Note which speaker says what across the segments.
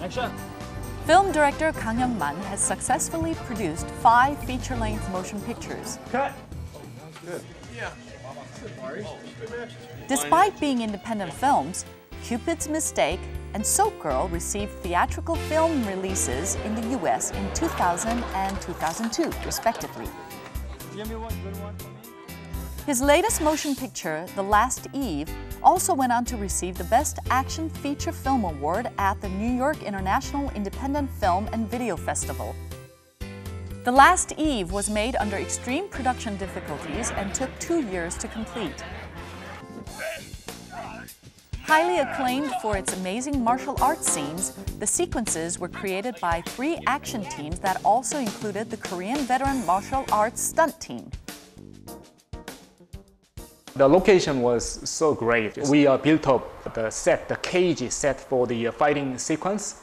Speaker 1: Action!
Speaker 2: Film director Kang Young Man has successfully produced 5 feature-length motion pictures.
Speaker 1: Cut!
Speaker 3: Good. Yeah.
Speaker 2: Despite being independent films, Cupids+mistake and Soap+Girl received theatrical film releases in the US in 2000 and 2002, respectively.
Speaker 1: Give me one good one for me.
Speaker 2: His latest motion picture, the+last+eve, also went on to receive the Best Action Feature Film Award at the New York International Independent Film and Video Festival. The+last+eve was made under extreme production difficulties and took 2 years to complete. Highly acclaimed for its amazing martial arts scenes, the sequences were created by 3 action teams that also included the Korean veteran martial arts stunt team.
Speaker 4: The location was so great. We built up the set, the cage set for the fighting sequence,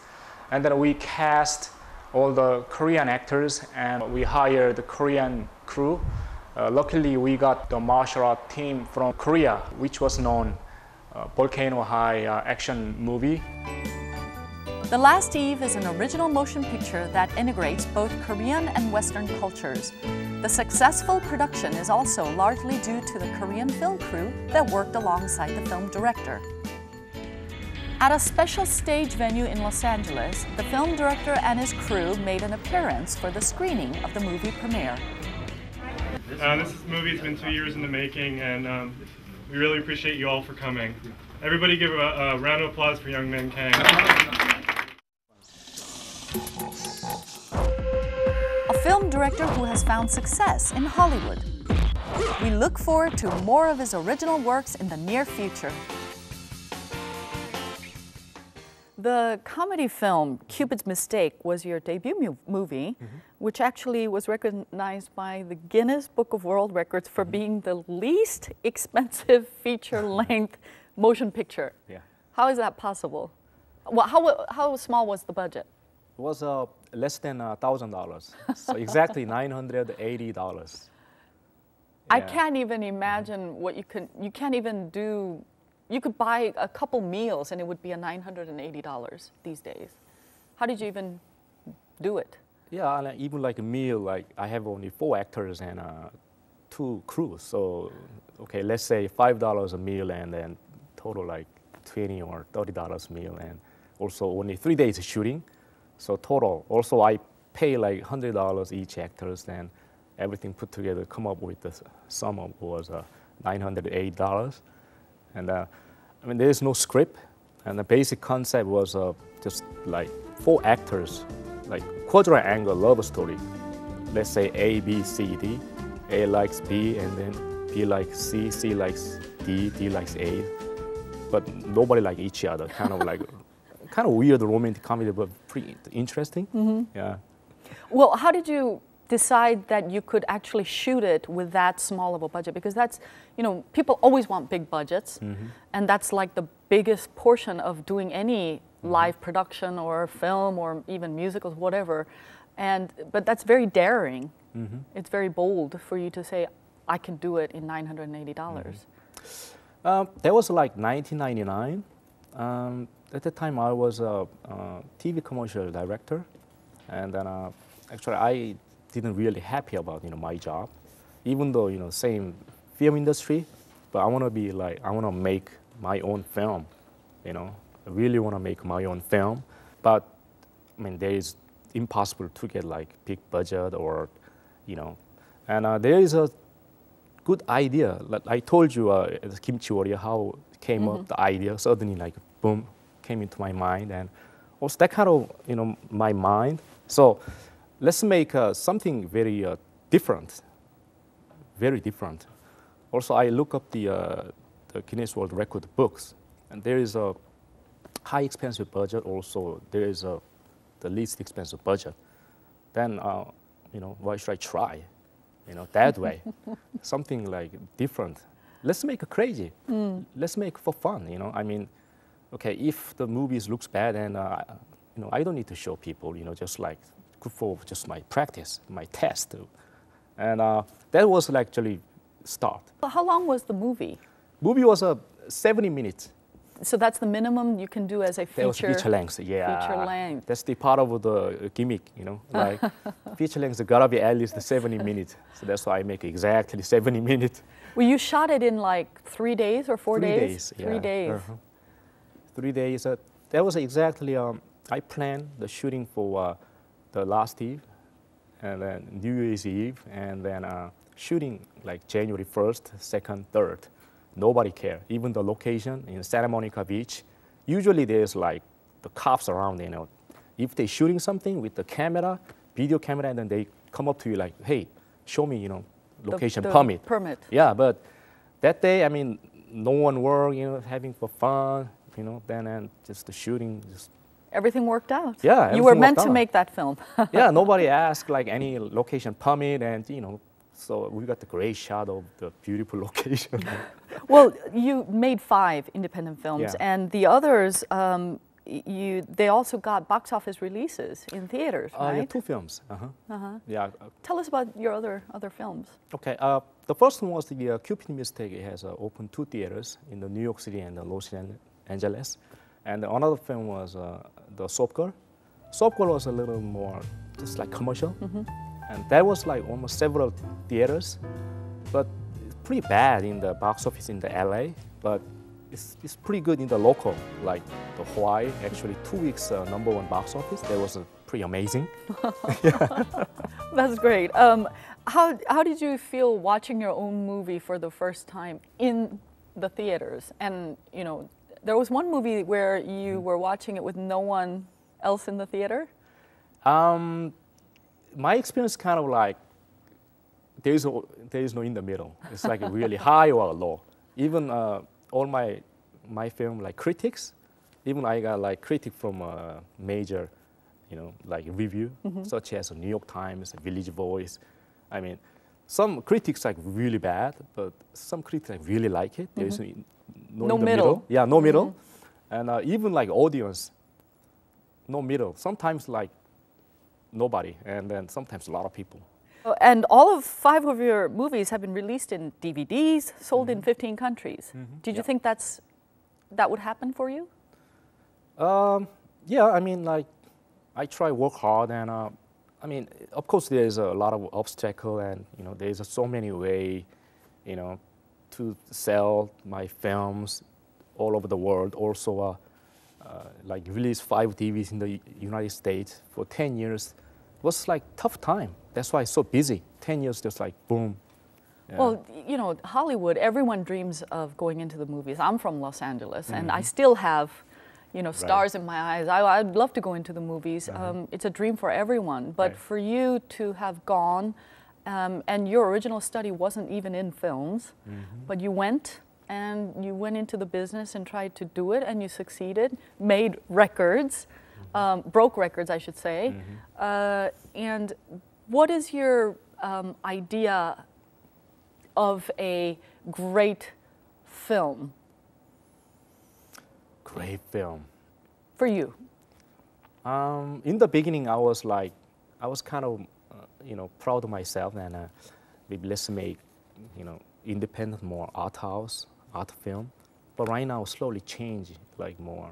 Speaker 4: and then we cast all the Korean actors and we hired the Korean crew. Luckily, we got the martial art team from Korea, which was known Volcano High action movie.
Speaker 2: The+last+eve is an original motion picture that integrates both Korean and Western cultures. The successful production is also largely due to the Korean film crew that worked alongside the film director. At a special stage venue in Los Angeles, the film director and his crew made an appearance for the screening of the movie premiere.
Speaker 5: This movie's been 2 years in the making, and we really appreciate you all for coming. Everybody give a round of applause for Young Man Kang.
Speaker 2: A film director who has found success in Hollywood. We look forward to more of his original works in the near future. The comedy film Cupids+mistake was your debut movie, which actually was recognized by the Guinness Book of World Records for being the least expensive feature-length motion picture.
Speaker 3: Yeah.
Speaker 2: How is that possible? Well, how small was the budget?
Speaker 3: It was less than $1,000, so exactly $980.
Speaker 2: I can't even imagine what you can't even do. You could buy a couple meals and it would be $980 these days. How did you even do it?
Speaker 3: Yeah, and even like a meal, like I have only 4 actors and 2 crews. So, okay, let's say $5 a meal and then total like $20 or $30 meal, and also only 3 days of shooting. So total, also I pay like $100 each actors, and everything put together come up with the sum of was $908. And I mean, there is no script, and the basic concept was just like 4 actors, like quadrangle love story. Let's say A, B, C, D. A likes B, and then B likes C, C likes D, D likes A. But nobody like each other. Kind of like, kind of weird romantic comedy, but pretty interesting. Yeah.
Speaker 2: Well, how did you decide that you could actually shoot it with that small of a budget? Because that's, you know, people always want big budgets, and that's like the biggest portion of doing any live production or film or even musicals, whatever. But that's very daring. It's very bold for you to say, I can do it in $980.
Speaker 3: That was like 1999. At the time, I was a TV commercial director, and then actually I didn't really happy about my job, even though same film industry, but I want to be like I want to make my own film, I really want to make my own film, but I mean there is impossible to get like big budget or and there is a good idea. Like I told you, the Kimchi Warrior, how it came up the idea suddenly like boom came into my mind, and also that kind of my mind. So let's make something very different, very different. Also, I look up the Guinness World Record books, and there is a high expensive budget. Also, there is the least expensive budget. Then, why should I try? That way, something like different. Let's make it crazy. Let's make it for fun. I mean, okay, if the movies looks bad, and I don't need to show people. Just like for just my practice, my test, and that was actually start.
Speaker 2: How long was the movie?
Speaker 3: Movie was 70 minutes.
Speaker 2: So that's the minimum you can do as a feature.
Speaker 3: That was feature length, yeah.
Speaker 2: Feature length.
Speaker 3: That's the part of the gimmick, you know. Like feature length gotta be at least 70 minutes. So that's why I make exactly 70 minutes.
Speaker 2: Well, you shot it in like 3 days or 4 days?
Speaker 3: 3 days.
Speaker 2: 3 days.
Speaker 3: 3 days. That was exactly. I planned the shooting for the last Eve, and then New Year's Eve, and then shooting like January 1st, 2nd, 3rd. Nobody cared. Even the location in Santa Monica Beach, usually there's like the cops around, you know. If they're shooting something with the camera, video camera, and then they come up to you like, hey, show me, you know, location permit. Yeah, but that day, I mean, no one worked, you know, having for fun, you know, then and just the shooting, just.
Speaker 2: Everything worked out.
Speaker 3: Yeah,
Speaker 2: you were meant to make that film.
Speaker 3: Yeah, nobody asked like any location permit, and you know, so we got the great shot of the beautiful location.
Speaker 2: Well, you made 5 independent films,
Speaker 3: Yeah.
Speaker 2: and the others, they also got box office releases in theaters, right?
Speaker 3: Yeah, 2 films. Yeah.
Speaker 2: Tell us about your other films.
Speaker 3: Okay. The first one was the Cupids+mistake. It has opened 2 theaters in the New York City and Los Angeles, and another film was the Soap+Girl. Soap+Girl was a little more just like commercial. And that was like almost several theaters, but it's pretty bad in the box office in the LA, but it's pretty good in the local, like the Hawaii, actually 2 weeks #1 box office. That was pretty amazing.
Speaker 2: That's great. How did you feel watching your own movie for the first time in the theaters? And you know, there was one movie where you were watching it with no one else in the theater?
Speaker 3: My experience kind of like there is no in the middle. It's like really high or low. Even all my film like critics, even I got like critic from a major, you know, like review, such as New York Times, Village Voice. I mean, some critics like really bad, but some critics like really like it. There is no middle. Yeah, no middle. And even like audience, no middle. Sometimes like nobody, and then sometimes a lot of people.
Speaker 2: And all of 5 of your movies have been released in DVDs, sold in 15 countries. Did you think that would happen for you?
Speaker 3: Yeah, I mean, like, I try work hard, and I mean, of course, there's a lot of obstacle, and you know, there's so many way, you know, to sell my films all over the world. Also, like release 5 DVDs in the United States for 10 years. Was like tough time. That's why it's so busy. 10 years, just like boom. Yeah.
Speaker 2: Well, you know, Hollywood, everyone dreams of going into the movies. I'm from Los Angeles, and I still have, you know, stars in my eyes. I'd love to go into the movies. It's a dream for everyone. But for you to have gone, and your original study wasn't even in films, but you went into the business and tried to do it, and you succeeded, made records. Broke records, I should say. And what is your idea of a great film?
Speaker 3: Great film.
Speaker 2: For you?
Speaker 3: In the beginning, I was kind of, you know, proud of myself, and maybe let's make, you know, independent, more art house, art film. But right now, slowly change, like more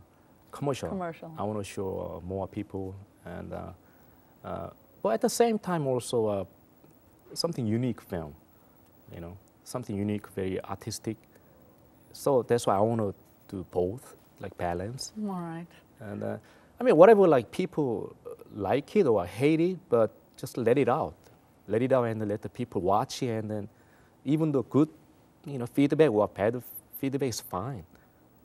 Speaker 3: commercial. I want to show more people, and but at the same time also something unique film, you know, something unique, very artistic. So that's why I want to do both, like balance.
Speaker 2: All right.
Speaker 3: And I mean, whatever, like people like it or hate it, but just let it out, and then let the people watch it, and then even the good, you know, feedback or bad feedback is fine,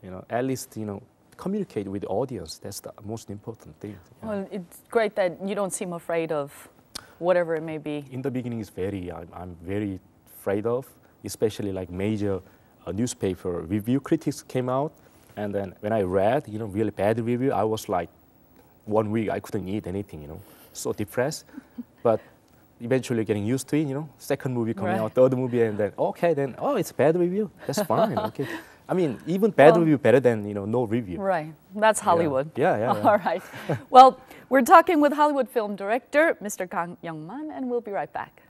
Speaker 3: you know, at least, you know, communicate with the audience. That's the most important thing. Yeah.
Speaker 2: Well, it's great that you don't seem afraid of whatever it may be.
Speaker 3: In the beginning, I'm very afraid of, especially like major newspaper review critics came out, and then when I read, you know, really bad review, I was like, 1 week I couldn't eat anything, you know, so depressed. But eventually getting used to it, you know, second movie coming out, third movie, and then oh, it's bad review. That's fine. Okay. I mean, even bad review better than, you know, no review.
Speaker 2: Right. That's Hollywood.
Speaker 3: Yeah.
Speaker 2: All right. Well, we're talking with Hollywood film director, Mr. Kang Young Man, and we'll be right back.